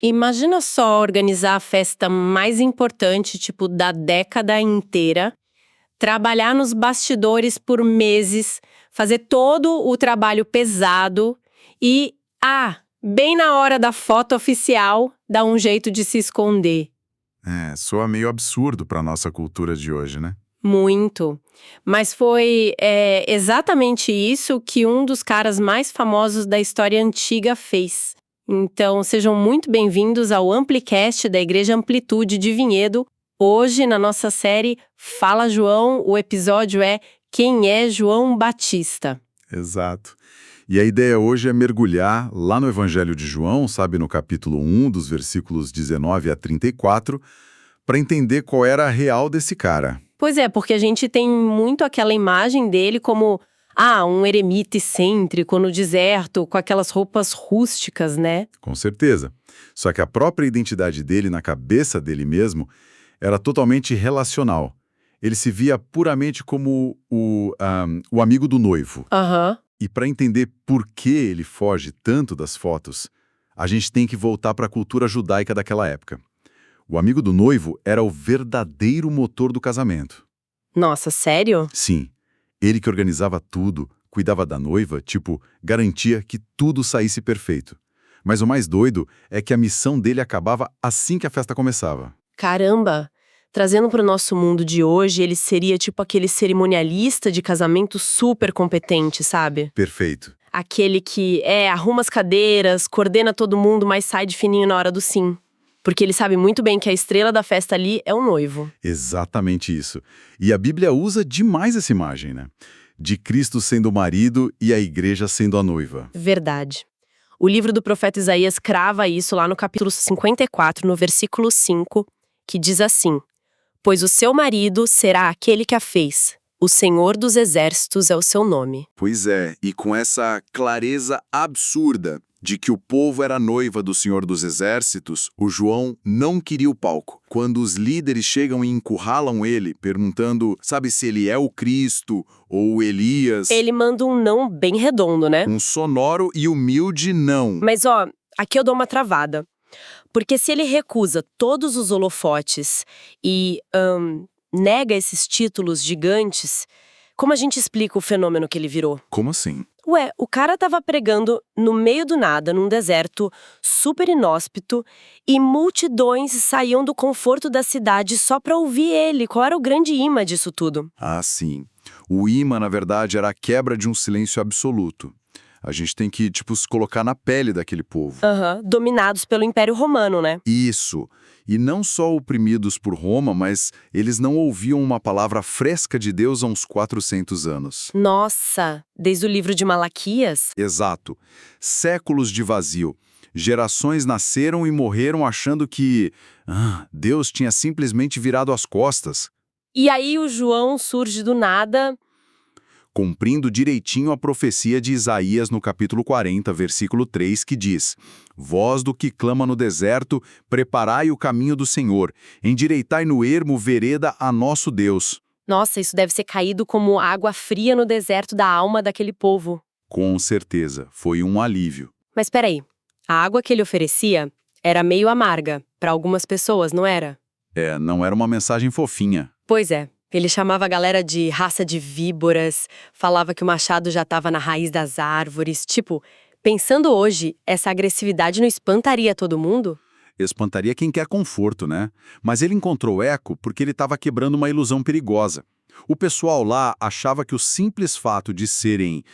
Imagina só organizar a festa mais importante, tipo, da década inteira, trabalhar nos bastidores por meses, fazer todo o trabalho pesado e, bem na hora da foto oficial, dar um jeito de se esconder. Soa meio absurdo para nossa cultura de hoje, né? Muito. Mas foi exatamente isso que um dos caras mais famosos da história antiga fez. Então, sejam muito bem-vindos ao Amplicast da Igreja Amplitude de Vinhedo. Hoje, na nossa série Fala João, o episódio é Quem é João Batista? Exato. E a ideia hoje é mergulhar lá no Evangelho de João, sabe, no capítulo 1, dos versículos 19 a 34, para entender qual era a real desse cara. Pois é, porque a gente tem muito aquela imagem dele como, um eremita excêntrico no deserto, com aquelas roupas rústicas, né? Com certeza. Só que a própria identidade dele, na cabeça dele mesmo, era totalmente relacional. Ele se via puramente como o amigo do noivo. Aham. E para entender por que ele foge tanto das fotos, a gente tem que voltar para a cultura judaica daquela época. O amigo do noivo era o verdadeiro motor do casamento. Nossa, sério? Sim, ele que organizava tudo, cuidava da noiva, garantia que tudo saísse perfeito. Mas o mais doido é que a missão dele acabava assim que a festa começava. Caramba! Trazendo para o nosso mundo de hoje, ele seria tipo aquele cerimonialista de casamento super competente, sabe? Perfeito. Aquele que, arruma as cadeiras, coordena todo mundo, mas sai de fininho na hora do sim. Porque ele sabe muito bem que a estrela da festa ali é o noivo. Exatamente isso. E a Bíblia usa demais essa imagem, né? De Cristo sendo o marido e a igreja sendo a noiva. Verdade. O livro do profeta Isaías crava isso lá no capítulo 54, no versículo 5, que diz assim: Pois o seu marido será aquele que a fez. O Senhor dos Exércitos é o seu nome. Pois é, e com essa clareza absurda de que o povo era noiva do Senhor dos Exércitos, o João não queria o palco. Quando os líderes chegam e encurralam ele, perguntando, sabe, se ele é o Cristo ou o Elias... Ele manda um não bem redondo, né? Um sonoro e humilde não. Mas aqui eu dou uma travada. Porque se ele recusa todos os holofotes e nega esses títulos gigantes, como a gente explica o fenômeno que ele virou? Como assim? Ué, o cara tava pregando no meio do nada, num deserto super inóspito, e multidões saíam do conforto da cidade só pra ouvir ele. Qual era o grande imã disso tudo? Ah, sim. O imã, na verdade, era a quebra de um silêncio absoluto. A gente tem que, se colocar na pele daquele povo. Dominados pelo Império Romano, né? Isso. E não só oprimidos por Roma, mas eles não ouviam uma palavra fresca de Deus há uns 400 anos. Nossa, desde o livro de Malaquias? Exato. Séculos de vazio. Gerações nasceram e morreram achando que Deus tinha simplesmente virado as costas. E aí o João surge do nada... Cumprindo direitinho a profecia de Isaías no capítulo 40, versículo 3, que diz: Voz do que clama no deserto, preparai o caminho do Senhor, endireitai no ermo vereda a nosso Deus. Nossa, isso deve ser caído como água fria no deserto da alma daquele povo. Com certeza, foi um alívio. Mas peraí, a água que ele oferecia era meio amarga para algumas pessoas, não era? Não era uma mensagem fofinha. Pois é. Ele chamava a galera de raça de víboras, falava que o machado já estava na raiz das árvores. Pensando hoje, essa agressividade não espantaria todo mundo? Espantaria quem quer conforto, né? Mas ele encontrou eco porque ele estava quebrando uma ilusão perigosa. O pessoal lá achava que o simples fato de serem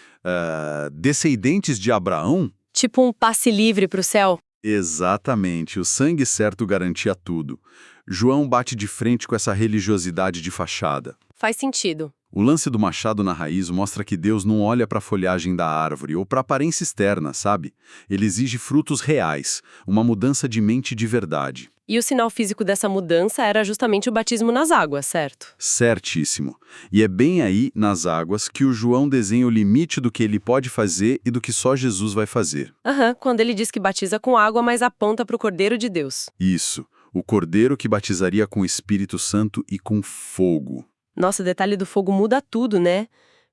descendentes de Abraão... Tipo um passe livre para o céu? Exatamente, o sangue certo garantia tudo. João bate de frente com essa religiosidade de fachada. Faz sentido. O lance do machado na raiz mostra que Deus não olha para a folhagem da árvore ou para a aparência externa, sabe? Ele exige frutos reais, uma mudança de mente de verdade. E o sinal físico dessa mudança era justamente o batismo nas águas, certo? Certíssimo. E é bem aí, nas águas, que o João desenha o limite do que ele pode fazer e do que só Jesus vai fazer. Quando ele diz que batiza com água, mas aponta para o Cordeiro de Deus. Isso. O Cordeiro que batizaria com o Espírito Santo e com fogo. Nossa, o detalhe do fogo muda tudo, né?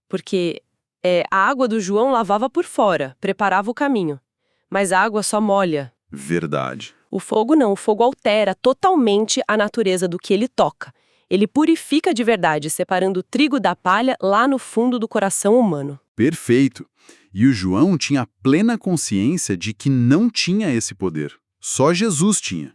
Porque a água do João lavava por fora, preparava o caminho. Mas a água só molha. Verdade. O fogo não, o fogo altera totalmente a natureza do que ele toca. Ele purifica de verdade, separando o trigo da palha lá no fundo do coração humano. Perfeito. E o João tinha plena consciência de que não tinha esse poder. Só Jesus tinha.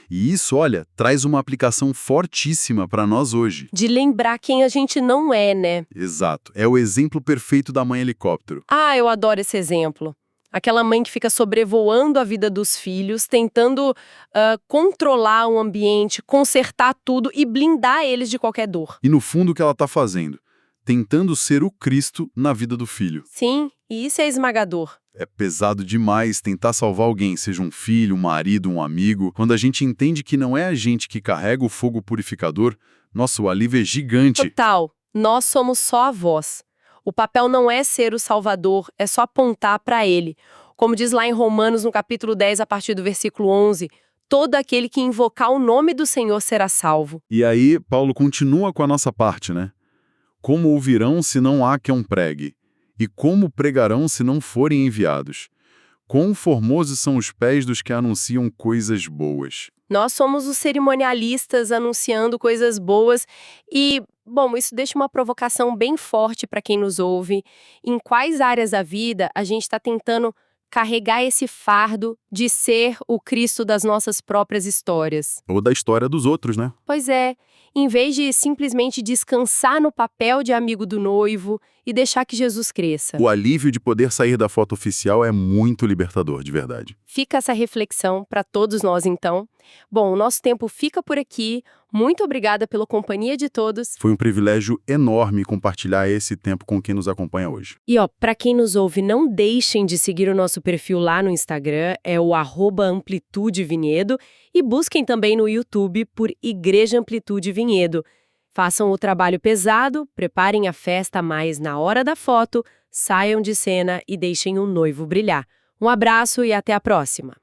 E isso, olha, traz uma aplicação fortíssima para nós hoje. De lembrar quem a gente não é, né? Exato. É o exemplo perfeito da mãe helicóptero. Ah, eu adoro esse exemplo. Aquela mãe que fica sobrevoando a vida dos filhos, tentando controlar o ambiente, consertar tudo e blindar eles de qualquer dor. E no fundo o que ela está fazendo? Tentando ser o Cristo na vida do filho. Sim, e isso é esmagador. É pesado demais tentar salvar alguém, seja um filho, um marido, um amigo. Quando a gente entende que não é a gente que carrega o fogo purificador, nossa, o alívio é gigante. Total. Nós somos só a voz. O papel não é ser o Salvador, é só apontar para ele. Como diz lá em Romanos, no capítulo 10, a partir do versículo 11, todo aquele que invocar o nome do Senhor será salvo. E aí, Paulo continua com a nossa parte, né? Como ouvirão se não há quem pregue? E como pregarão se não forem enviados? Quão formosos são os pés dos que anunciam coisas boas. Nós somos os cerimonialistas anunciando coisas boas e, bom, isso deixa uma provocação bem forte para quem nos ouve. Em quais áreas da vida a gente está tentando carregar esse fardo de ser o Cristo das nossas próprias histórias? Ou da história dos outros, né? Pois é, em vez de simplesmente descansar no papel de amigo do noivo e deixar que Jesus cresça. O alívio de poder sair da foto oficial é muito libertador, de verdade. Fica essa reflexão para todos nós, então. Bom, o nosso tempo fica por aqui. Muito obrigada pela companhia de todos. Foi um privilégio enorme compartilhar esse tempo com quem nos acompanha hoje. E para quem nos ouve, não deixem de seguir o nosso perfil lá no Instagram, é o @AmplitudeVinhedo, e busquem também no YouTube por Igreja Amplitude Vinhedo. Façam o trabalho pesado, preparem a festa mais na hora da foto, saiam de cena e deixem o noivo brilhar. Um abraço e até a próxima!